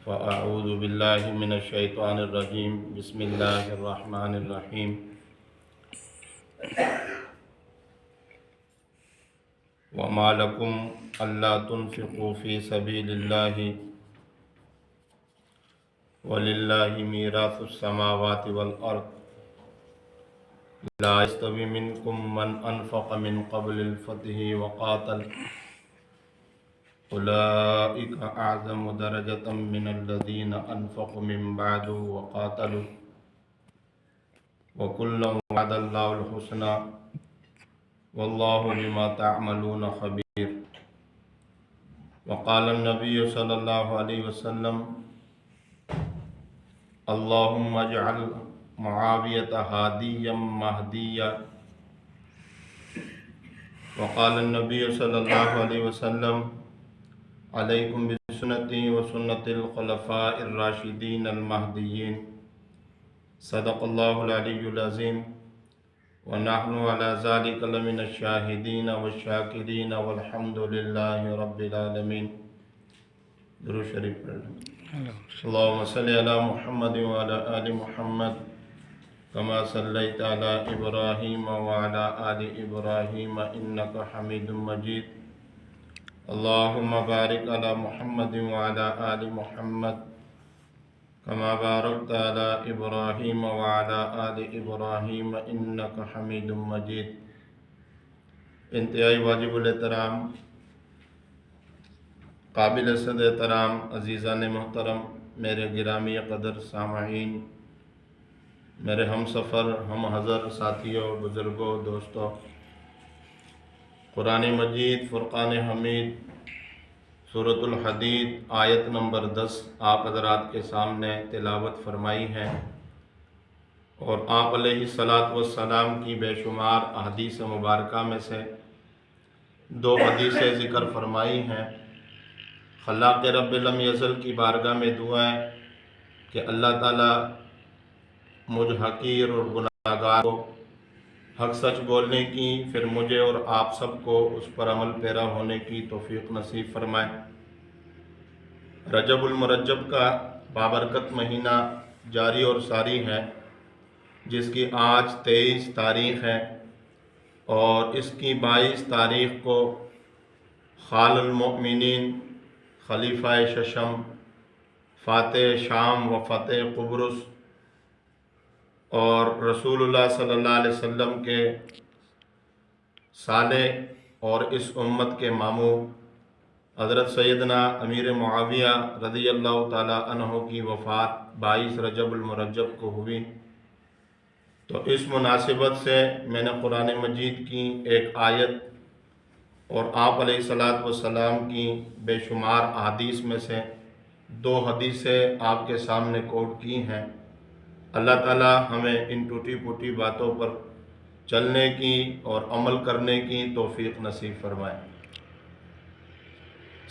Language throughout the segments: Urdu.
فأعوذ بالله من الشيطان الرجيم بسم الله الرحمن الرحيم وما لكم ألا تنفقوا في سبيل الله ولله ميراث السماوات والأرض لا يستوي منكم من أنفق من قبل الفتح وقاتل أولئك أعظم درجة من الذين أنفقوا من بعد وقاتلوا وكلا وعد الله الحسنى والله بما تعملون خبير. وقال النبي صلى الله عليه وسلم اللهم اجعل معاوية هاديا مهديا. وقال النبي صلى الله عليه وسلم عليكم بسنتي وسنة الخلفاء الراشدين المهديين. صدق الله العلي العظيم ونحن على ذلك لمن الشاهدين والشاكرين والحمد لله رب العالمين. درود شریف پڑھ لیں. اللهم صل على محمد وعلى آل محمد كما صليت على إبراهيم وعلى آل إبراهيم إنك حميد مجيد. اللهم بارك على محمد وعلى آل محمد كما باركت على إبراهيم وعلى آل إبراهيم إنك حميد مجيد. انتہائی واجب الاحترام قابل صد احترام عزیزان محترم میرے گرامی قدر سامعین، میرے ہم سفر ہم حضر ساتھیوں بزرگوں دوستوں، قرآن مجید فرقان حمید سورۃ الحدید آیت نمبر 10 آپ حضرات کے سامنے تلاوت فرمائی ہے، اور آپ علیہ الصلاۃ والسلام کی بے شمار احادیث مبارکہ میں سے 2 حدیثیں ذکر فرمائی ہیں. خلاق رب لم یزل کی بارگاہ میں دعا ہے کہ اللہ تعالیٰ مجھ حقیر اور گناہگار کو حق سچ بولنے کی، پھر مجھے اور آپ سب کو اس پر عمل پیرا ہونے کی توفیق نصیب فرمائے. رجب المرجب کا بابرکت مہینہ جاری اور ساری ہے، جس کی آج 23 تاریخ ہے، اور اس کی 22 تاریخ کو خال المؤمنین خلیفہ ششم فاتح شام و فتح قبرص اور رسول اللہ صلی اللہ علیہ وسلم کے صالح اور اس امت کے ماموں حضرت سیدنا امیر معاویہ رضی اللہ تعالی عنہ کی وفات 22 رجب المرجب کو ہوئی. تو اس مناسبت سے میں نے قرآن مجید کی ایک آیت اور آپ علیہ الصلاۃ والسلام کی بے شمار احادیث میں سے 2 حدیثیں آپ کے سامنے کوٹ کی ہیں. اللہ تعالی ہمیں ان ٹوٹی پھوٹی باتوں پر چلنے کی اور عمل کرنے کی توفیق نصیب فرمائے.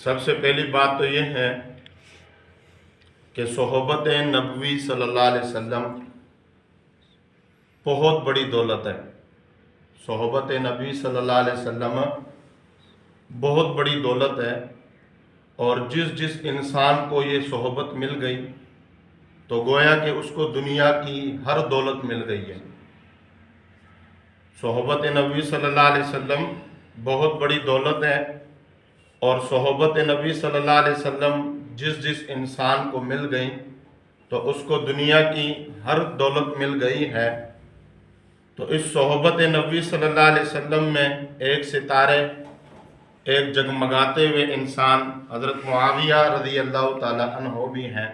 سب سے پہلی بات تو یہ ہے کہ صحبت نبوی صلی اللہ علیہ وسلم بہت بڑی دولت ہے. صحبت نبی صلی اللہ علیہ وسلم بہت بڑی دولت ہے، اور جس انسان کو یہ صحبت مل گئی تو گویا کہ اس کو دنیا کی ہر دولت مل گئی ہے. صحبت نبی صلی اللہ علیہ وسلم بہت بڑی دولت ہے، اور صحبت نبی صلی اللہ علیہ وسلم جس انسان کو مل گئی تو اس کو دنیا کی ہر دولت مل گئی ہے. تو اس صحبت نبی صلی اللہ علیہ وسلم میں ایک ستارے، ایک جگمگاتے ہوئے انسان حضرت معاویہ رضی اللہ تعالی عنہ بھی ہیں،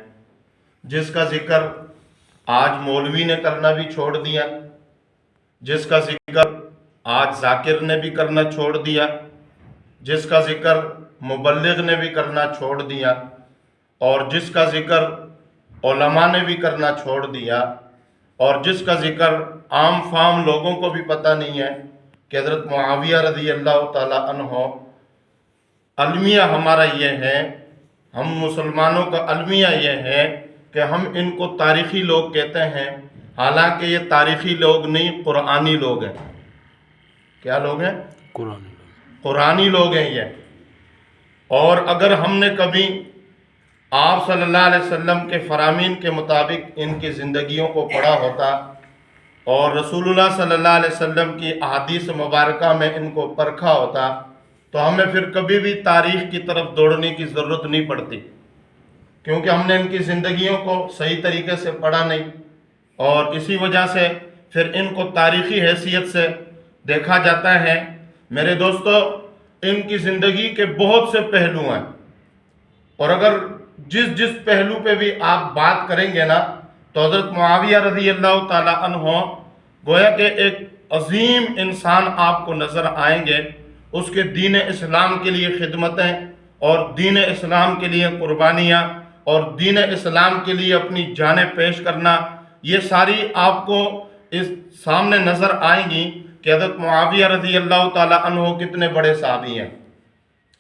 جس کا ذکر آج مولوی نے کرنا بھی چھوڑ دیا، جس کا ذکر آج ذاکر نے بھی کرنا چھوڑ دیا، جس کا ذکر مبلغ نے بھی کرنا چھوڑ دیا، اور جس کا ذکر علماء نے بھی کرنا چھوڑ دیا، اور جس کا ذکر عام فام لوگوں کو بھی پتہ نہیں ہے کہ حضرت معاویہ رضی اللہ تعالی عنہ. المیہ ہمارا یہ ہے، ہم مسلمانوں کا المیہ یہ ہے کہ ہم ان کو تاریخی لوگ کہتے ہیں، حالانکہ یہ تاریخی لوگ نہیں، قرآنی لوگ ہیں. کیا لوگ ہیں؟ قرآنی لوگ ہیں یہ. اور اگر ہم نے کبھی آپ صلی اللہ علیہ وسلم کے فرامین کے مطابق ان کی زندگیوں کو پڑھا ہوتا اور رسول اللہ صلی اللہ علیہ وسلم کی احادیث مبارکہ میں ان کو پرکھا ہوتا تو ہمیں پھر کبھی بھی تاریخ کی طرف دوڑنے کی ضرورت نہیں پڑتی، کیونکہ ہم نے ان کی زندگیوں کو صحیح طریقے سے پڑھا نہیں، اور اسی وجہ سے پھر ان کو تاریخی حیثیت سے دیکھا جاتا ہے۔ میرے دوستو، ان کی زندگی کے بہت سے پہلو ہیں، اور اگر جس پہلو پہ بھی آپ بات کریں گے نا تو حضرت معاویہ رضی اللہ تعالی عنہ گویا کہ ایک عظیم انسان آپ کو نظر آئیں گے۔ اس کے دین اسلام کے لیے خدمتیں اور دین اسلام کے لیے قربانیاں اور دین اسلام کے لیے اپنی جانیں پیش کرنا، یہ ساری آپ کو اس سامنے نظر آئیں گی کہ حضرت معاویہ رضی اللہ تعالی عنہ کتنے بڑے صحابی ہیں۔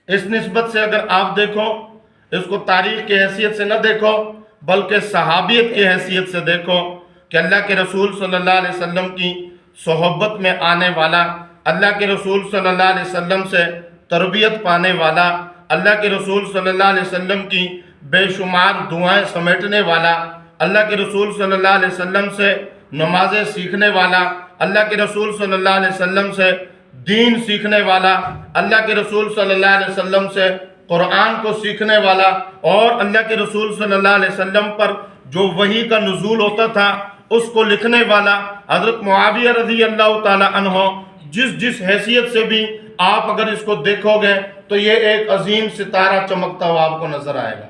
اس نسبت سے اگر آپ دیکھو، اس کو تاریخ کی حیثیت سے نہ دیکھو بلکہ صحابیت کی حیثیت سے دیکھو کہ اللہ کے رسول صلی اللہ علیہ وسلم کی صحبت میں آنے والا، اللہ کے رسول صلی اللہ علیہ وسلم سے تربیت پانے والا، اللہ کے رسول صلی اللہ علیہ وسلم کی بے شمار دعائیں سمیٹنے والا، اللہ کے رسول صلی اللہ علیہ وسلم سے نمازیں سیکھنے والا، اللہ کے رسول صلی اللہ علیہ وسلم سے دین سیکھنے والا، اللہ کے رسول صلی اللہ علیہ وسلم سے قرآن کو سیکھنے والا، اور اللہ کے رسول صلی اللہ علیہ وسلم پر جو وحی کا نزول ہوتا تھا اس کو لکھنے والا حضرت معاویہ رضی اللہ تعالی عنہ، جس حیثیت سے بھی آپ اگر اس کو دیکھو گے تو یہ ایک عظیم ستارہ چمکتا ہوا آپ کو نظر آئے گا۔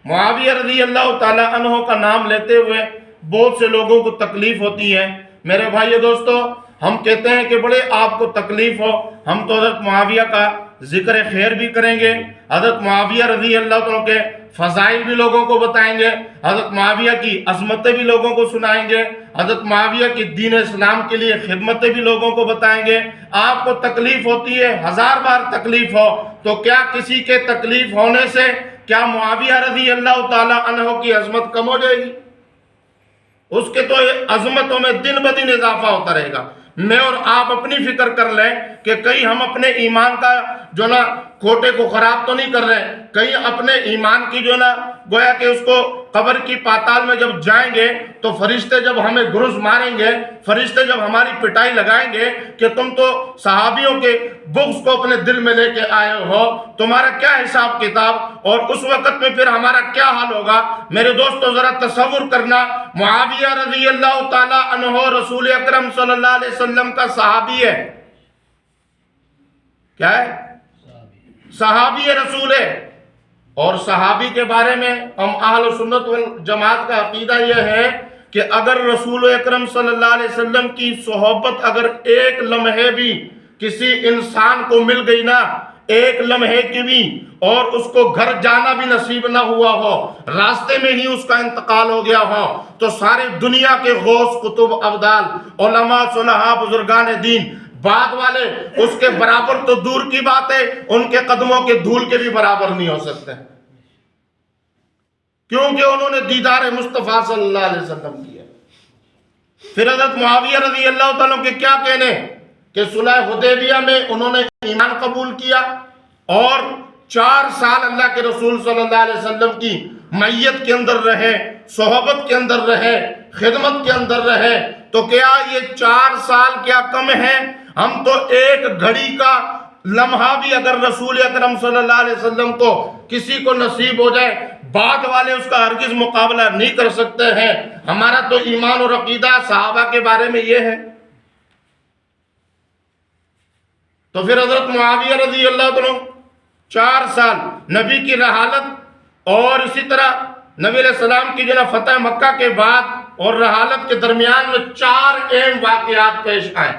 معاویہ رضی اللہ تعالی عنہ کا نام لیتے ہوئے بہت سے لوگوں کو تکلیف ہوتی ہے۔ میرے بھائیو دوستو، ہم کہتے ہیں کہ بڑے آپ کو تکلیف ہو، ہم تو حضرت معاویہ کا ذکر خیر بھی کریں گے، حضرت معاویہ رضی اللہ عنہ کے فضائل بھی لوگوں کو بتائیں گے، حضرت معاویہ کی عظمتیں بھی لوگوں کو سنائیں گے، حضرت معاویہ کی دین اسلام کے لیے خدمتیں بھی لوگوں کو بتائیں گے۔ آپ کو تکلیف ہوتی ہے، 1000 بار تکلیف ہو، تو کیا کسی کے تکلیف ہونے سے کیا معاویہ رضی اللہ تعالی عنہ کی عظمت کم ہو جائے گی؟ اس کے تو عظمتوں میں دن بدن اضافہ ہوتا رہے گا۔ میں اور آپ اپنی فکر کر لیں کہ کہیں ہم اپنے ایمان کا جو نا کھوٹے کو خراب تو نہیں کر رہے، کہیں اپنے ایمان کی جو نا گویا کہ اس کو قبر کی پاتال میں جب جائیں گے تو فرشتے جب ہمیں گرز ماریں گے، فرشتے جب ہماری پٹائی لگائیں گے کہ تم تو صحابیوں کے بغض کو اپنے دل میں لے کے آئے ہو، تمہارا کیا حساب کتاب، اور اس وقت میں پھر ہمارا کیا حال ہوگا؟ میرے دوستو ذرا تصور کرنا، معاویہ رضی اللہ تعالی عنہ رسول اکرم صلی اللہ علیہ وسلم کا صحابی ہے، کیا ہے؟ صحابی رسول ہے۔ اور صحابی کے بارے میں ہم اہل سنت والجماعت کا عقیدہ یہ ہے کہ اگر رسول اکرم صلی اللہ علیہ وسلم کی صحبت اگر ایک لمحے بھی کسی انسان کو مل گئی نا، ایک لمحے کی بھی، اور اس کو گھر جانا بھی نصیب نہ ہوا ہو، راستے میں ہی اس کا انتقال ہو گیا ہو، تو سارے دنیا کے غوث قطب ابدال علماء صلحاء بزرگان دین بعد والے اس کے برابر تو دور کی بات ہے، ان کے قدموں کے دھول کے بھی برابر نہیں ہو سکتے، کیونکہ انہوں نے دیدار مصطفیٰ صلی اللہ علیہ وسلم کیا۔ پھر حضرت معاویہ رضی اللہ تعالیٰ کے کیا کہنے کہ صلح حدیبیہ میں انہوں نے ایمان قبول کیا اور 4 سال اللہ کے رسول صلی اللہ علیہ وسلم کی معیت کے اندر رہے، صحبت کے اندر رہے، خدمت کے اندر رہے، تو کیا یہ 4 سال کیا کم ہیں؟ ہم تو ایک گھڑی کا لمحہ بھی اگر رسول اکرم صلی اللہ علیہ وسلم کو کسی کو نصیب ہو جائے، بعد والے اس کا ہرگز مقابلہ نہیں کر سکتے ہیں۔ ہمارا تو ایمان اور عقیدہ صحابہ کے بارے میں یہ ہے۔ تو پھر حضرت معاویہ رضی اللہ عنہ 4 سال نبی کی رحالت اور اسی طرح نبی علیہ السلام کی جو فتح مکہ کے بعد اور رحالت کے درمیان میں 4 اہم واقعات پیش آئے،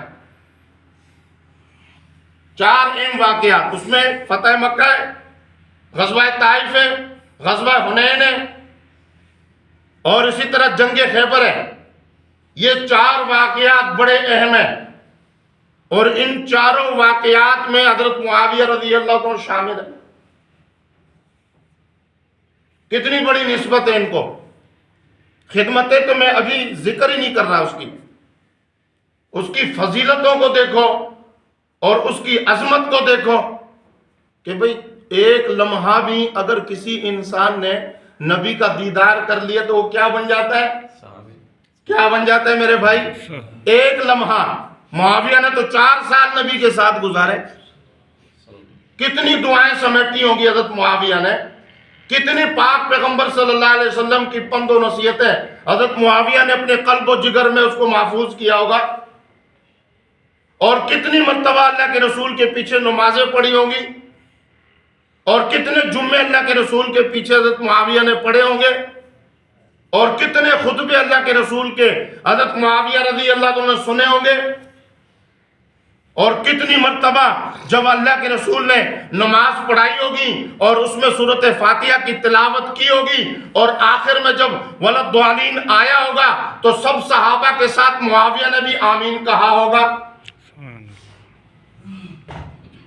4 اہم واقعات، اس میں فتح مکہ ہے، غزوہ طائف ہے، غزوہ حنین ہے، اور اسی طرح جنگ خیبر ہے۔ یہ 4 واقعات بڑے اہم ہیں، اور ان 4 واقعات میں حضرت معاویہ رضی اللہ عنہ شامل ہے۔ کتنی بڑی نسبت ہے ان کو، خدمتیں تو میں ابھی ذکر ہی نہیں کر رہا اس کی فضیلتوں کو دیکھو اور اس کی عظمت کو دیکھو کہ بھئی ایک لمحہ بھی اگر کسی انسان نے نبی کا دیدار کر لیا تو وہ کیا بن جاتا ہے؟ کیا بن جاتا ہے میرے بھائی؟ ایک لمحہ۔ معاویہ نے تو 4 سال نبی کے ساتھ گزارے، کتنی دعائیں سمیٹی ہوں گی حضرت معاویہ نے، کتنی پاک پیغمبر صلی اللہ علیہ وسلم کی پند و نصیحتیں حضرت معاویہ نے اپنے قلب و جگر میں اس کو محفوظ کیا ہوگا، اور کتنی مرتبہ اللہ کے رسول کے پیچھے نمازیں پڑھی ہوں گی، اور کتنے جمعے اللہ کے رسول کے پیچھے حضرت معاویہ نے پڑھے ہوں گے، اور کتنے خطبے اللہ کے رسول کے حضرت معاویہ رضی اللہ عنہ نے سنے ہوں گے، اور کتنی مرتبہ جب اللہ کے رسول نے نماز پڑھائی ہوگی اور اس میں سورۃ فاتحہ کی تلاوت کی ہوگی، اور آخر میں جب ولدالین آیا ہوگا تو سب صحابہ کے ساتھ معاویہ نے بھی آمین کہا ہوگا۔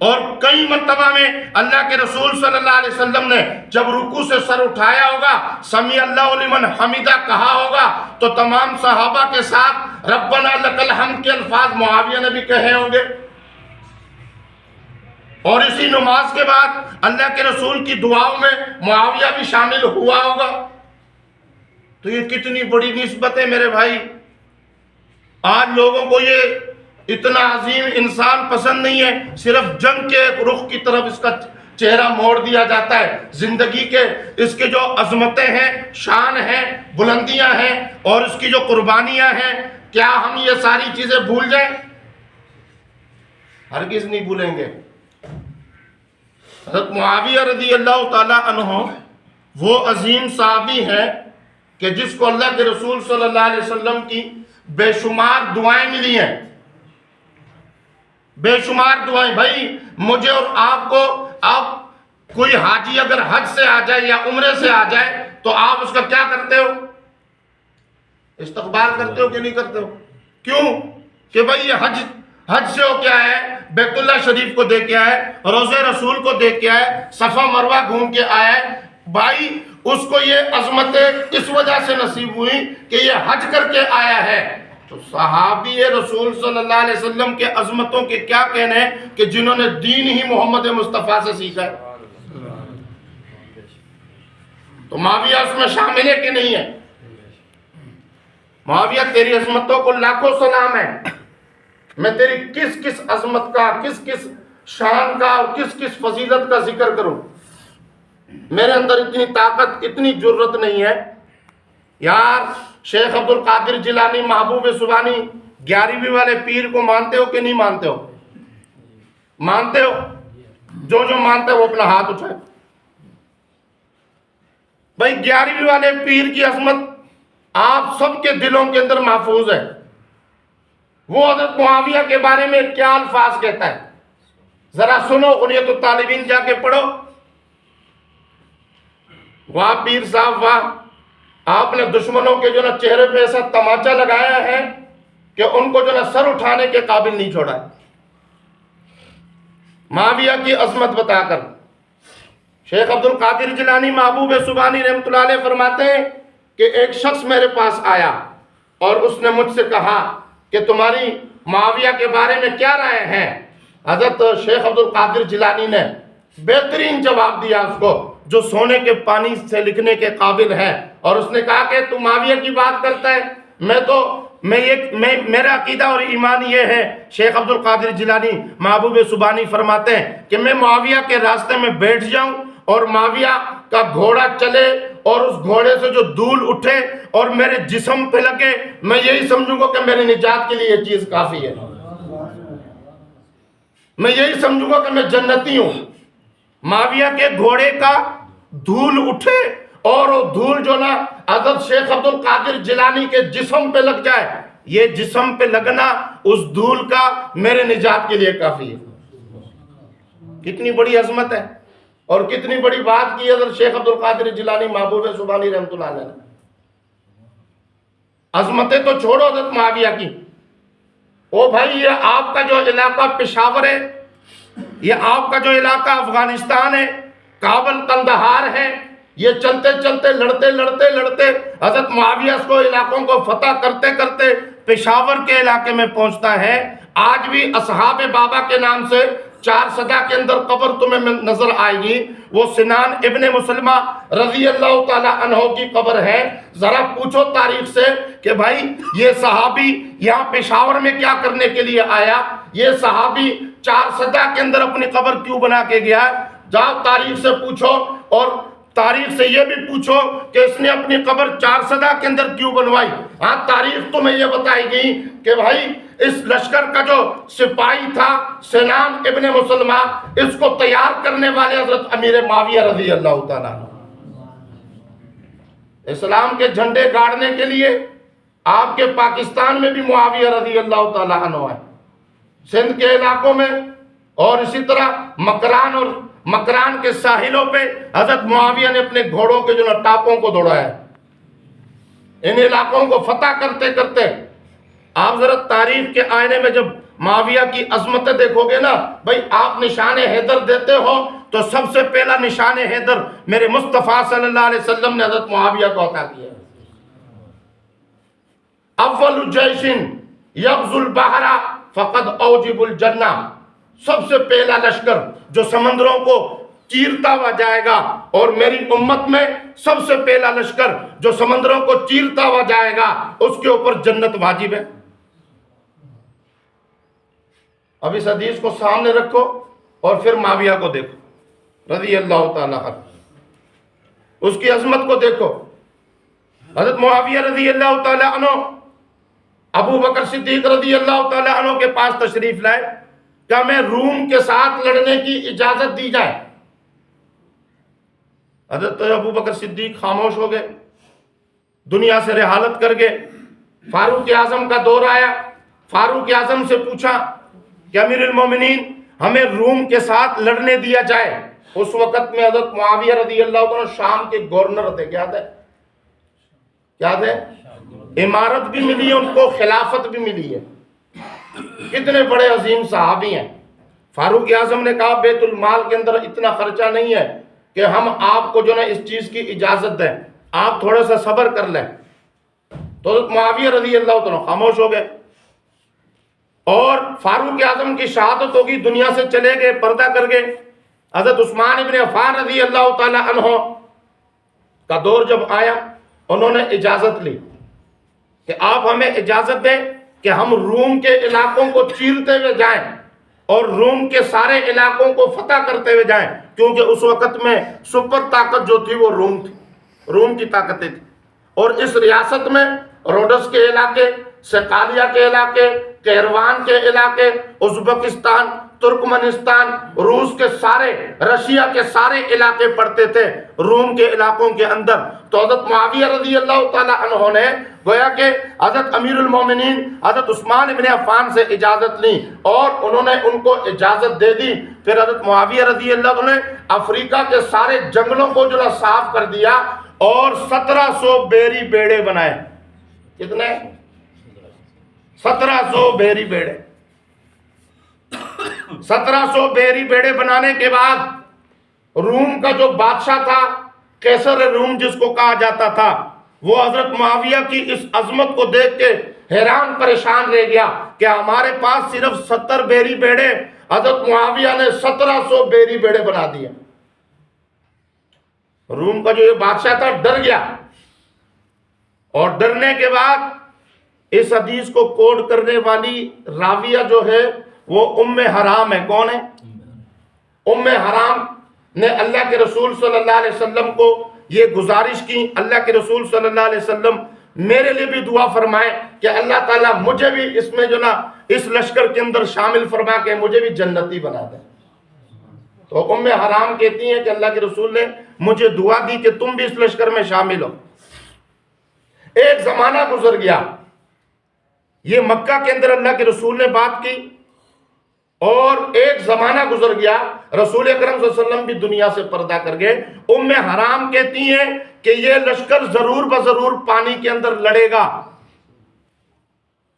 اور کئی مرتبہ میں اللہ کے رسول صلی اللہ علیہ وسلم نے جب رکوع سے سر اٹھایا ہوگا سمیع اللہ لمن حمیدہ کہا ہوگا تو تمام صحابہ کے ساتھ ربنا لک الحمد کے الفاظ معاویہ نے بھی کہے ہوں گے، اور اسی نماز کے بعد اللہ کے رسول کی دعاؤں میں معاویہ بھی شامل ہوا ہوگا۔ تو یہ کتنی بڑی نسبت ہے میرے بھائی۔ آج لوگوں کو یہ اتنا عظیم انسان پسند نہیں ہے، صرف جنگ کے رخ کی طرف اس کا چہرہ موڑ دیا جاتا ہے۔ زندگی کے اس کے جو عظمتیں ہیں، شان ہیں، بلندیاں ہیں، اور اس کی جو قربانیاں ہیں، کیا ہم یہ ساری چیزیں بھول جائیں؟ ہرگز نہیں بھولیں گے۔ حضرت معاویہ رضی اللہ تعالی عنہ وہ عظیم صحابی ہیں کہ جس کو اللہ کے رسول صلی اللہ علیہ وسلم کی بے شمار دعائیں ملی ہیں، بے شمار دعائیں۔ بھائی مجھے اور آپ کو، آپ کوئی حاجی اگر حج سے آ جائے یا عمرے سے آ جائے تو آپ اس کا کیا کرتے ہو؟ استقبال کرتے ہو کہ نہیں کرتے ہو؟ کیوں؟ کہ بھائی یہ حج سے ہو کیا ہے، بیت اللہ شریف کو دیکھ کے آئے، روضہ رسول کو دیکھ کے آئے، صفا مروہ گھوم کے آئے۔ بھائی اس کو یہ عظمتیں اس وجہ سے نصیب ہوئی کہ یہ حج کر کے آیا ہے۔ تو صحابی رسول صلی اللہ علیہ وسلم کے عظمتوں کے کیا کہنے ہیں کہ جنہوں نے دین ہی محمد مصطفیٰ سے سیکھا ہے۔ تو معاویہ اس میں شامل ہے کہ نہیں ہے؟ معاویہ تیری عظمتوں کو لاکھوں سلام ہے، میں تیری کس کس عظمت کا، کس کس شان کا اور کس کس فضیلت کا ذکر کروں؟ میرے اندر اتنی طاقت، اتنی جرت نہیں ہے۔ یار شیخ عبد القادر جیلانی محبوب سبحانی 11ویں والے پیر کو مانتے ہو کہ نہیں مانتے ہو؟ مانتے ہو؟ جو مانتے ہو وہ اپنا ہاتھ اٹھائے۔ بھائی 11ویں والے پیر کی عظمت آپ سب کے دلوں کے اندر محفوظ ہے۔ وہ حضرت معاویہ کے بارے میں کیا الفاظ کہتا ہے، ذرا سنو، غنیت الطالبین جا کے پڑھو۔ واہ پیر صاحب واہ، آپ نے دشمنوں کے جو نا چہرے پہ ایسا تماچا لگایا ہے کہ ان کو جو نا سر اٹھانے کے قابل نہیں چھوڑا ہے۔ معاویہ کی عظمت بتا کر شیخ عبد القادر جیلانی محبوب سبحانی رحمۃ اللہ علیہ فرماتے ہیں کہ ایک شخص میرے پاس آیا اور اس نے مجھ سے کہا کہ تمہاری معاویہ کے بارے میں کیا رائے ہے؟ حضرت شیخ عبد القادر جیلانی نے بہترین جواب دیا اس کو، جو سونے کے پانی سے لکھنے کے قابل ہے، اور اس نے کہا کہ تو معاویہ کی بات کرتا ہے، میرا عقیدہ اور ایمان یہ ہے، شیخ عبد القادر جیلانی محبوب سبحانی فرماتے ہیں کہ میں معاویہ کے راستے میں بیٹھ جاؤں اور معاویہ کا گھوڑا چلے اور اس گھوڑے سے جو دھول اٹھے اور میرے جسم پہ لگے، میں یہی سمجھوں گا کہ میری نجات کے لیے یہ چیز کافی ہے، میں یہی سمجھوں گا کہ میں جنتی ہوں۔ معاویہ کے گھوڑے کا دھول اٹھے اور وہ دھول جو نا حضرت شیخ عبد القادر جیلانی کے جسم پہ لگ جائے، یہ جسم پہ لگنا اس دھول کا میرے نجات کے لیے کافی ہے۔ کتنی بڑی عظمت ہے اور کتنی بڑی بات کی حضرت شیخ عبد القادر جیلانی محبوب سبحانی رحمۃ اللہ علیہ نے۔ عظمتیں تو چھوڑو حضرت معاویہ کی، او بھائی یہ آپ کا جو علاقہ پشاور ہے، یہ آپ کا جو علاقہ افغانستان ہے، کابل قندھار ہے، یہ چلتے چلتے لڑتے حضرت معاویہ کو علاقوں کو فتح کرتے کرتے پشاور کے علاقے میں پہنچتا ہے۔ آج بھی اصحاب بابا کے نام سے 4 صدا کے اندر قبر تمہیں نظر آئے گی، وہ سنان ابن مسلمہ رضی اللہ تعالی عنہ کی قبر ہے۔ ذرا پوچھو تاریخ سے کہ بھائی یہ صحابی یہاں پشاور میں کیا کرنے کے لیے آیا، یہ صحابی 4 صدا کے اندر اپنی قبر کیوں بنا کے گیا؟ جاؤ تاریخ سے پوچھو، اور تاریخ سے یہ بھی پوچھو کہ اس نے اپنی قبر 4 صدا کے اندر کیوں بنوائی۔ ہاں تاریخ تمہیں یہ بتائے گی کہ بھائی اس لشکر کا جو سپاہی تھا سنان ابن مسلمہ، اس کو تیار کرنے والے حضرت امیر معاویہ رضی اللہ تعالیٰ عنہ۔ اسلام کے جھنڈے گاڑنے کے لیے آپ کے پاکستان میں بھی معاویہ رضی اللہ تعالیٰ عنہ ہے، سندھ کے علاقوں میں، اور اسی طرح مکران کے ساحلوں پہ حضرت معاویہ نے اپنے گھوڑوں کے جو ٹاپوں کو دوڑایا ہے۔ ان علاقوں کو فتح کرتے کرتے آپ ذرا تاریخ کے آئینے میں جب معاویہ کی عظمتیں دیکھو گے نا، بھائی آپ نشان حیدر دیتے ہو تو سب سے پہلا نشان حیدر میرے مصطفیٰ صلی اللہ علیہ وسلم نے حضرت معاویہ کو عطا کیا۔ اول جیش یغزو البحر فقد اوجب الجنہ، سب سے پہلا لشکر جو سمندروں کو چیرتا ہوا جائے گا، اور میری امت میں سب سے پہلا لشکر جو سمندروں کو چیرتا ہوا جائے گا اس کے اوپر جنت واجب ہے۔ اب اس حدیث کو سامنے رکھو اور پھر معاویہ کو دیکھو رضی اللہ تعالیٰ عنہ، اس کی عظمت کو دیکھو۔ حضرت معاویہ رضی اللہ تعالیٰ عنہ ابو بکر صدیق رضی اللہ تعالیٰ عنہ کے پاس تشریف لائے، کیا میں روم کے ساتھ لڑنے کی اجازت دی جائے؟ حضرت ابو بکر صدیق خاموش ہو گئے، دنیا سے رحالت کر گئے۔ فاروق اعظم کا دور آیا، فاروق اعظم سے پوچھا کہ امیر المومنین ہمیں روم کے ساتھ لڑنے دیا جائے۔ اس وقت میں حضرت معاویہ رضی اللہ عنہ شام کے گورنر تھے، کیا تھے؟ امارت بھی ملی ہے ان کو، خلافت بھی ملی ہے۔ کتنے بڑے عظیم صحابی ہیں۔ فاروق اعظم نے کہا بیت المال کے اندر اتنا خرچہ نہیں ہے کہ ہم آپ کو جو نا اس چیز کی اجازت دیں، آپ تھوڑا سا صبر کر لیں۔ تو حضرت معاویہ رضی اللہ عنہ خاموش ہو گئے، اور فاروق اعظم کی شہادت ہوگی، دنیا سے چلے گئے، پردہ کر گئے۔ حضرت عثمان ابن عفان رضی اللہ تعالی عنہ کا دور جب آیا، انہوں نے اجازت لی کہ آپ ہمیں اجازت دیں کہ ہم روم کے علاقوں کو چیرتے ہوئے جائیں اور روم کے سارے علاقوں کو فتح کرتے ہوئے جائیں، کیونکہ اس وقت میں سپر طاقت جو تھی وہ روم تھی، روم کی طاقتیں تھی۔ اور اس ریاست میں روڈس کے علاقے، سقالیہ کے علاقے، کیروان کے علاقے، ازبکستان، ترکمنستان، روس کے سارے، رشیا کے سارے علاقے پڑتے تھے روم کے علاقوں کے اندر۔ تو حضرت معاویہ رضی اللہ تعالی عنہ نے گویا کہ حضرت امیر المومنین حضرت عثمان ابن عفان سے اجازت لی، اور انہوں نے ان کو اجازت دے دی۔ پھر حضرت معاویہ رضی اللہ عنہ نے افریقہ کے سارے جنگلوں کو جو صاف کر دیا، اور 1700 بیری بیڑے بنائے۔ کتنے؟ 1700 بیری بیڑے۔ 1700 بیری بیڑے بنانے کے بعد روم کا جو بادشاہ تھا، قیصر روم جس کو کہا جاتا تھا، وہ حضرت معاویہ کی اس عظمت کو دیکھ کے حیران پریشان رہ گیا کہ ہمارے پاس صرف 70 بیری بیڑے، حضرت معاویہ نے 1700 بیری بیڑے بنا دیے۔ روم کا جو یہ بادشاہ تھا ڈر گیا، اور ڈرنے کے بعد اس حدیث کو کوڈ کرنے والی راویہ جو ہے وہ ام حرام ہے۔ کون ہے؟ ام حرام نے اللہ کے رسول صلی اللہ علیہ وسلم کو یہ گزارش کی، اللہ کے رسول صلی اللہ علیہ وسلم میرے لیے بھی دعا فرمائے کہ اللہ تعالیٰ مجھے بھی اس میں جو نا اس لشکر کے اندر شامل فرما کے مجھے بھی جنتی بنا دے۔ تو ام حرام کہتی ہیں کہ اللہ کے رسول نے مجھے دعا دی کہ تم بھی اس لشکر میں شامل ہو۔ ایک زمانہ گزر گیا، یہ مکہ کے اندر اللہ کے رسول نے بات کی، اور ایک زمانہ گزر گیا، رسول اکرم صلی اللہ علیہ وسلم بھی دنیا سے پردہ کر گئے۔ ام حرام کہتی ہیں کہ یہ لشکر ضرور بضرور پانی کے اندر لڑے گا،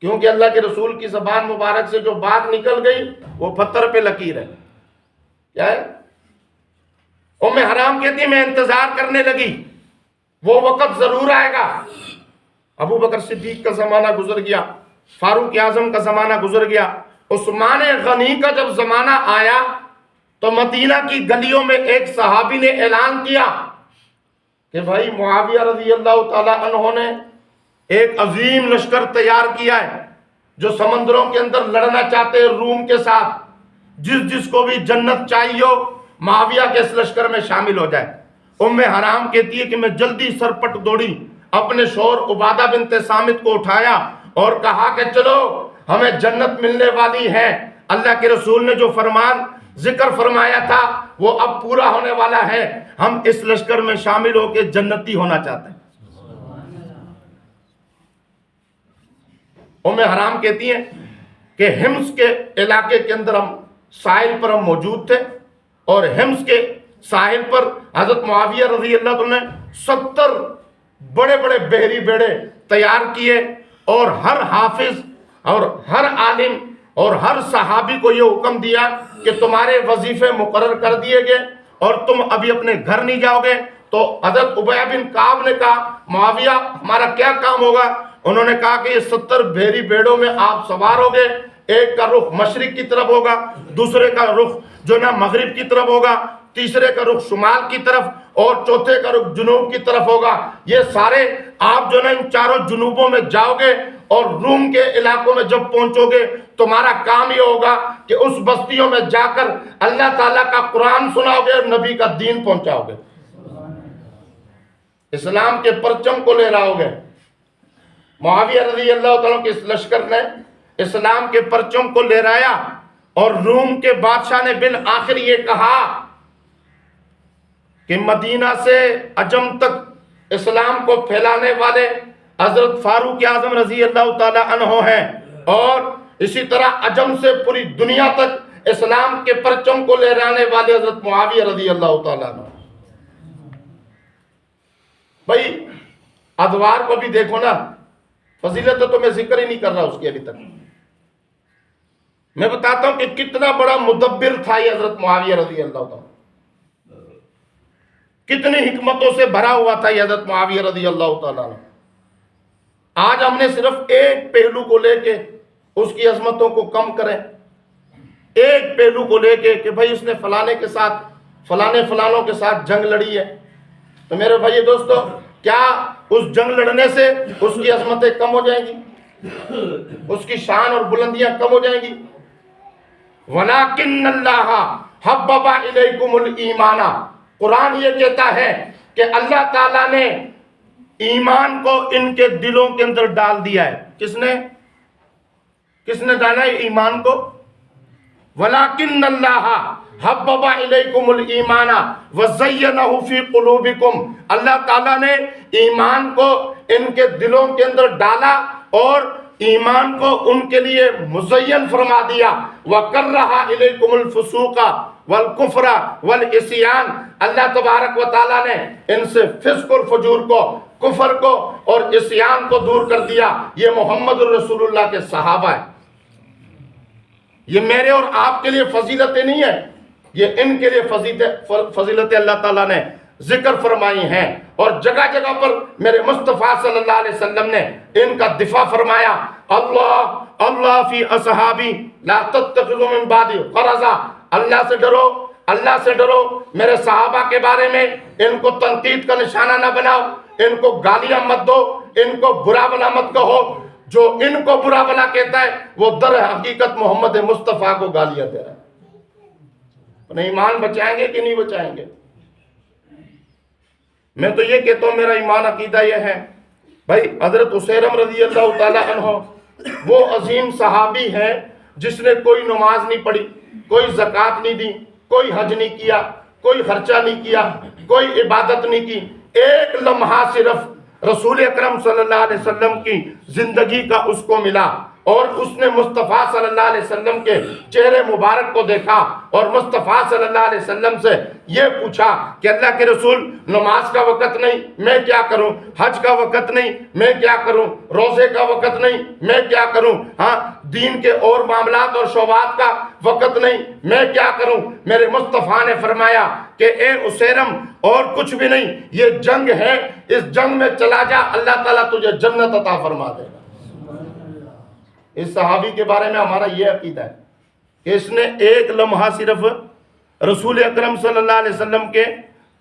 کیونکہ اللہ کے رسول کی زبان مبارک سے جو بات نکل گئی وہ پتھر پہ لکیر ہے۔ کیا ہے؟ ام حرام کہتی ہے میں انتظار کرنے لگی، وہ وقت ضرور آئے گا۔ ابو بکر صدیق کا زمانہ گزر گیا، فاروق اعظم کا زمانہ گزر گیا، عثمان غنی کا جب زمانہ آیا تو مدینہ کی گلیوں میں ایک صحابی نے اعلان کیا کہ بھائی معاویہ رضی اللہ تعالیٰ عنہ نے ایک عظیم لشکر تیار کیا ہے جو سمندروں کے اندر لڑنا چاہتے ہیں روم کے ساتھ، جس کو بھی جنت چاہیے ہو معاویہ کے اس لشکر میں شامل ہو جائے۔ ام حرام کہتی ہے کہ میں جلدی سرپٹ دوڑی، اپنے شوہر عبادہ بنت صامت کو اٹھایا اور کہا کہ چلو ہمیں جنت ملنے والی ہے۔ اللہ کے رسول نے جو فرمان ذکر فرمایا تھا وہ اب پورا ہونے والا ہے، ہم اس لشکر میں شامل ہو کے جنتی ہونا چاہتے ہیں۔ ام حرام کہتی ہیں کہ ہمس کے علاقے کے اندر ہم ساحل پر ہم موجود تھے، اور ہمس کے ساحل پر حضرت معاویہ رضی اللہ عنہ نے 70 بڑے بڑے بحری بیڑے تیار کیے، اور ہر حافظ اور ہر عالم اور ہر صحابی کو یہ حکم دیا کہ تمہارے وظیفے مقرر کر دیے گئے اور تم ابھی اپنے گھر نہیں جاؤ گے۔ تو حضرت ابی بن کعب نے کہا معاویہ ہمارا کیا کام ہوگا؟ انہوں نے کہا کہ یہ 70 بحری بیڑوں میں آپ سوار ہوگے، ایک کا رخ مشرق کی طرف ہوگا، دوسرے کا رخ جو نا مغرب کی طرف ہوگا، تیسرے کا رخ شمال کی طرف، اور چوتھے کا رخ جنوب کی طرف ہوگا۔ یہ سارے آپ جو نا ان چاروں جنوبوں میں جاؤ گے، اور روم کے علاقوں میں جب پہنچو گے تمہارا کام یہ ہوگا کہ اس بستیوں میں جا کر اللہ تعالیٰ کا قرآن سناؤ گے اور نبی کا دین پہنچاؤ گے، اسلام کے پرچم کو لے رہا ہوگے۔ معاویہ رضی اللہ تعالیٰ کے اس لشکر نے اسلام کے پرچم کو لہرایا، اور روم کے بادشاہ نے بالآخر یہ کہا کہ مدینہ سے عجم تک اسلام کو پھیلانے والے حضرت فاروق اعظم رضی اللہ تعالیٰ عنہ ہیں، اور اسی طرح عجم سے پوری دنیا تک اسلام کے پرچم کو لہرانے والے حضرت معاویہ رضی اللہ تعالیٰ عنہ۔ بھائی ادوار کو بھی دیکھو نا، فضیلت تو میں ذکر ہی نہیں کر رہا اس کی ابھی تک، میں بتاتا ہوں کہ کتنا بڑا مدبر تھا یہ حضرت معاویہ رضی اللہ تعالیٰ، کتنی حکمتوں سے بھرا ہوا تھا یہ حضرت معاویہ رضی اللہ تعالیٰ۔ آج ہم نے صرف ایک پہلو کو لے کے اس کی عظمتوں کو کم کریں، ایک پہلو کو لے کے کہ بھائی اس نے فلانے کے ساتھ فلانوں کے ساتھ جنگ لڑی ہے، تو میرے بھائی دوستو کیا اس جنگ لڑنے سے اس کی عظمتیں کم ہو جائیں گی، اس کی شان اور بلندیاں کم ہو جائیں گی؟ وَلَكِنَّ اللَّهَ حَبَّبَ إِلَيْكُمُ الْإِيمَانَ، قرآن یہ کہتا ہے کہ اللہ تعالیٰ نے ایمان کو ان کے دلوں کے اندر ڈال دیا ہے۔ کس نے ڈالا ہے ایمان کو؟ وَلَكِنَّ اللَّهَ حَبَّبَ إِلَيْكُمُ الْإِيمَانَ وَزَيَّنَهُ فِي قُلُوبِكُمْ، اللہ تعالیٰ نے ایمان کو ان کے دلوں کے اندر ڈالا اور ایمان کو ان کے لیے مزین فرما دیا۔ وَكَرَّهَ إِلَيْكُمُ الْفُسُوقَ وَالْكُفْرَ وَالْعِصْيَانَ، اللہ تبارک و تعالیٰ نے ان سے فسق اور فجور کو، کفر کو اور عصیان کو دور کر دیا۔ یہ محمد الرسول اللہ کے صحابہ ہیں، یہ میرے اور آپ کے لیے فضیلتیں نہیں ہیں، یہ ان کے لیے فضیلتیں اللہ تعالیٰ نے ذکر فرمائی ہیں، اور جگہ جگہ پر میرے مصطفیٰ صلی اللہ علیہ وسلم نے ان کا دفاع فرمایا۔ اللہ فی اصحابی لا تتخذوا من بعدی غرضا، اللہ سے ڈرو، اللہ سے ڈرو، میرے صحابہ کے بارے میں ان کو تنقید کا نشانہ نہ بناؤ، ان کو گالیاں مت دو، ان کو برا بلا مت کہو۔ جو ان کو برا بلا کہتا ہے وہ در حقیقت محمد مصطفیٰ کو گالیاں دے رہا ہے۔ اپنے ایمان بچائیں گے کہ نہیں بچائیں گے؟ میں تو یہ کہتا ہوں، میرا ایمان عقیدہ یہ ہے بھائی حضرت اسیرم رضی اللہ تعالیٰ عنہ وہ عظیم صحابی ہیں جس نے کوئی نماز نہیں پڑھی، کوئی زکوٰۃ نہیں دی، کوئی حج نہیں کیا، کوئی خرچہ نہیں کیا، کوئی عبادت نہیں کی، ایک لمحہ صرف رسول اکرم صلی اللہ علیہ وسلم کی زندگی کا اس کو ملا، اور اس نے مصطفیٰ صلی اللہ علیہ وسلم کے چہرے مبارک کو دیکھا اور مصطفیٰ صلی اللہ علیہ وسلم سے یہ پوچھا کہ اللہ کے رسول نماز کا وقت نہیں، میں کیا کروں؟ حج کا وقت نہیں، میں کیا کروں؟ روزے کا وقت نہیں، میں کیا کروں؟ ہاں دین کے اور معاملات اور شعبات کا وقت نہیں، میں کیا کروں؟ میرے مصطفیٰ نے فرمایا کہ اے اسیرم اور کچھ بھی نہیں، یہ جنگ ہے، اس جنگ میں چلا جا، اللہ تعالیٰ تجھے جنت عطا فرما دے گا۔ اس صحابی کے بارے میں ہمارا یہ عقیدہ ہے کہ اس نے ایک لمحہ صرف رسول اکرم صلی اللہ علیہ وسلم کے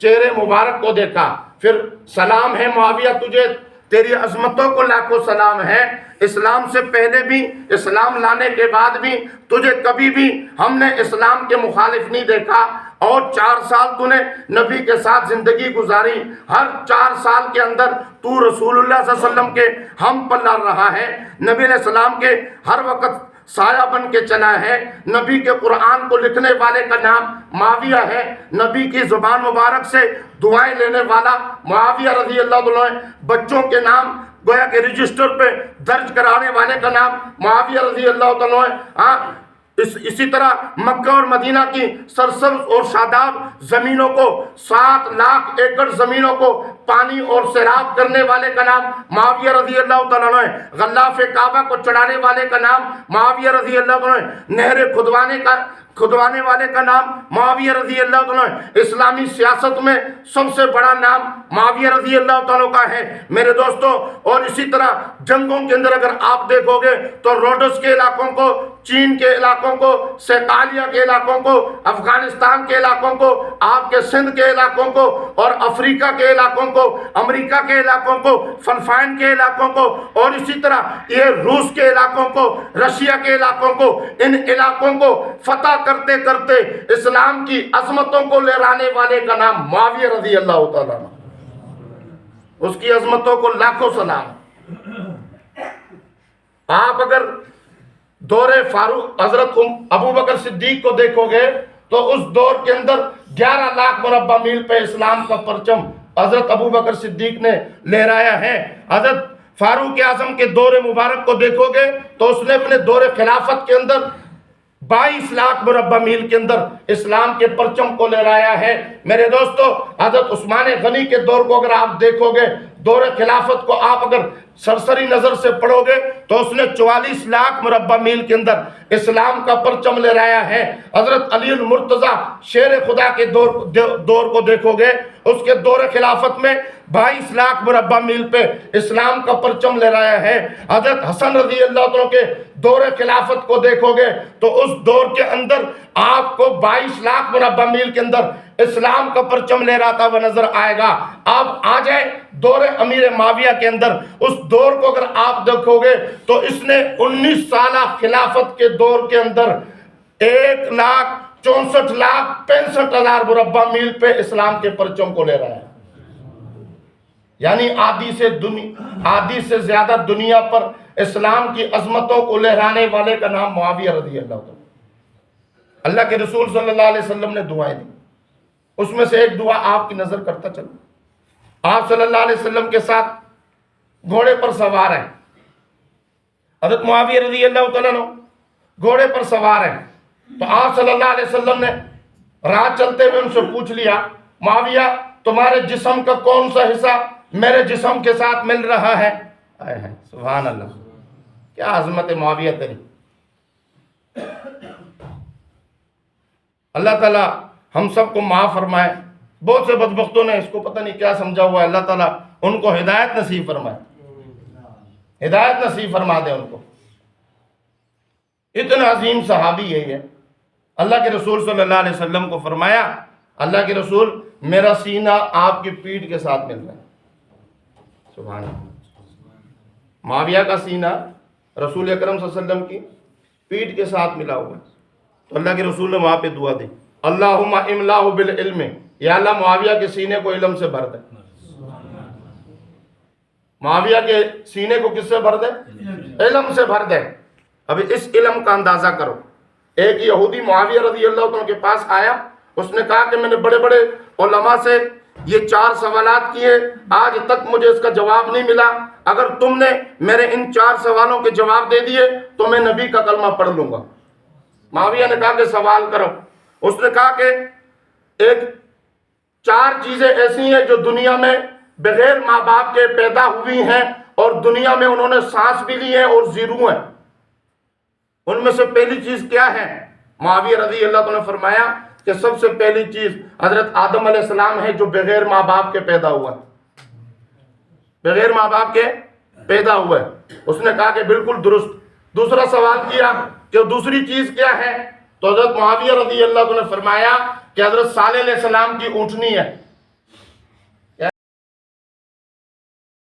چہرے مبارک کو دیکھا، پھر سلام ہے معاویہ تجھے، تیری عظمتوں کو لاکھوں سلام ہے، اسلام سے پہلے بھی اسلام لانے کے بعد بھی تجھے کبھی بھی ہم نے اسلام کے مخالف نہیں دیکھا، اور 4 سال تو نے نبی کے ساتھ زندگی گزاری، ہر 4 سال کے اندر تو رسول اللہ صلی اللہ علیہ وسلم کے ہم پلہ رہا ہے، نبی علیہ السلام کے ہر وقت سایہ بن کے چلا ہے، نبی کے قرآن کو لکھنے والے کا نام معاویہ ہے، نبی کی زبان مبارک سے دعائیں لینے والا معاویہ رضی اللہ عنہ، بچوں کے نام گویا کہ رجسٹر پہ درج کرانے والے کا نام معاویہ رضی اللہ عنہ۔ اسی طرح مکہ اور مدینہ کی سرسبز اور شاداب زمینوں کو، 7 لاکھ ایکڑ زمینوں کو پانی اور سیراب کرنے والے کا نام معاویہ رضی اللہ تعالیٰ عنہ، غلاف کعبہ کو چڑھانے والے کا نام معاویہ رضی اللہ عنہ، نہر کھدوانے والے کا نام معاویہ رضی اللہ عنہ، اسلامی سیاست میں سب سے بڑا نام معاویہ رضی اللہ تعالیٰ کا ہے میرے دوستو۔ اور اسی طرح جنگوں کے اندر اگر آپ دیکھو گے تو روڈس کے علاقوں کو، چین کے علاقوں کو، سیکالیا کے علاقوں کو، افغانستان کے علاقوں کو، آپ کے سندھ کے علاقوں کو، اور افریقہ کے علاقوں کو، امریکہ کے علاقوں کو، فلپائن کے علاقوں کو، اور اسی طرح یہ روس کے علاقوں کو، رشیا کے علاقوں کو، ان علاقوں کو فتح کرتے کرتے اسلام کی عظمتوں کو لہرانے والے کا نام معاویہ رضی اللہ تعالیٰ عنہ، اس کی عظمتوں کو لاکھوں سلام۔ آپ اگر دور فاروق حضرت ابو بکر صدیق کو دیکھو گے تو اس دور کے اندر 11 لاکھ مربع میل پہ اسلام کا پرچم حضرت ابو بکر صدیق نے لہرایا ہے۔ حضرت فاروق اعظم کے دور مبارک کو دیکھو گے تو اس نے اپنے دور خلافت کے اندر 22 لاکھ مربع میل کے اندر اسلام کے پرچم کو لہرایا ہے میرے دوستو۔ حضرت عثمان غنی کے دور کو اگر آپ دیکھو گے، دور خلافت کو آپ اگر سرسری نظر سے پڑھو گے تو اس نے 44 لاکھ مربع میل کے اندر اسلام کا پرچم لہرایا ہے۔ حضرت علی المرتضیٰ شیر خدا کے دور کو دیکھو گے، اس کے دور خلافت میں 22 لاکھ مربع میل پہ اسلام کا پرچم لہرایا ہے۔ حضرت حسن رضی اللہ عنہ کے دور خلافت کو دیکھو گے تو اس دور کے اندر آپ کو 22 لاکھ مربع میل کے اندر اسلام کا پرچم لہراتا ہوا نظر آئے گا۔ آپ آ جائیں دور امیر معاویہ کے اندر، اس دور کو اگر آپ دیکھو گے تو اس نے 19 سالہ خلافت کے دور کے اندر 1,64,65,000 مربع میل پہ اسلام کے پرچم کو لہرایا، یعنی آدھی سے زیادہ دنیا پر اسلام کی عظمتوں کو لہرانے والے کا نام معاویہ رضی اللہ عنہ۔ اللہ کے رسول صلی اللہ علیہ وسلم نے دعائیں دی، اس میں سے ایک دعا آپ کی نظر کرتا چلوں۔ آپ صلی اللہ علیہ وسلم کے ساتھ گھوڑے پر سوار ہیں، حضرت معاویہ رضی اللہ تعالیٰ عنہ گھوڑے پر سوار ہیں، تو آپ صلی اللہ علیہ وسلم نے راہ چلتے ہوئے ان سے پوچھ لیا، معاویہ تمہارے جسم کا کون سا حصہ میرے جسم کے ساتھ مل رہا ہے؟ سبحان اللہ، کیا عظمت معاویہ تیری۔ اللہ تعالیٰ ہم سب کو معاف فرمائے۔ بہت سے بدبختوں نے اس کو پتہ نہیں کیا سمجھا ہوا ہے، اللہ تعالیٰ ان کو ہدایت نصیب فرمائے، ہدایت نصیب فرما دے ان کو۔ اتنا عظیم صحابی یہی ہے، اللہ کے رسول صلی اللہ علیہ وسلم کو فرمایا، اللہ کے رسول میرا سینہ آپ کی پیٹھ کے ساتھ مل رہا ہے۔ سبحان اللہ، معاویہ کا سینہ رسول اکرم صلی اللہ علیہ وسلم کی پیٹھ کے ساتھ ملا ہوا ہے۔ تو اللہ کے رسول نے وہاں پہ دعا دی، اللہم املاہ بالعلم، یا اللہ معاویہ کے سینے کو علم سے بھر دے۔ معاویہ کے سینے کو کس سے بھر دے؟ علم سے بھر دے۔ اب اس علم کا اندازہ کرو، ایک یہودی معاویہ رضی اللہ عنہ کے پاس آیا، اس نے کہا کہ میں نے بڑے بڑے علماء سے یہ 4 سوالات کیے، آج تک مجھے اس کا جواب نہیں ملا، اگر تم نے میرے ان 4 سوالوں کے جواب دے دیے تو میں نبی کا کلمہ پڑھ لوں گا۔ معاویہ نے کہا کہ سوال کرو۔ اس نے کہا کہ ایک 4 چیزیں ایسی ہیں جو دنیا میں بغیر ماں باپ کے پیدا ہوئی ہیں اور دنیا میں انہوں نے سانس بھی لی ہے اور زیرو ہیں، ان میں سے پہلی چیز کیا ہے؟ معاویہ رضی اللہ عنہ نے فرمایا کہ سب سے پہلی چیز حضرت آدم علیہ السلام ہے جو بغیر ماں باپ کے پیدا ہوا ہے، بغیر ماں باپ کے پیدا ہوا ہے۔ اس نے کہا کہ بالکل درست، دوسرا سوال کیا کہ دوسری چیز کیا ہے؟ تو حضرت معاویہ رضی اللہ عنہ نے فرمایا کہ حضرت صالح علیہ السلام کی اونٹنی ہے،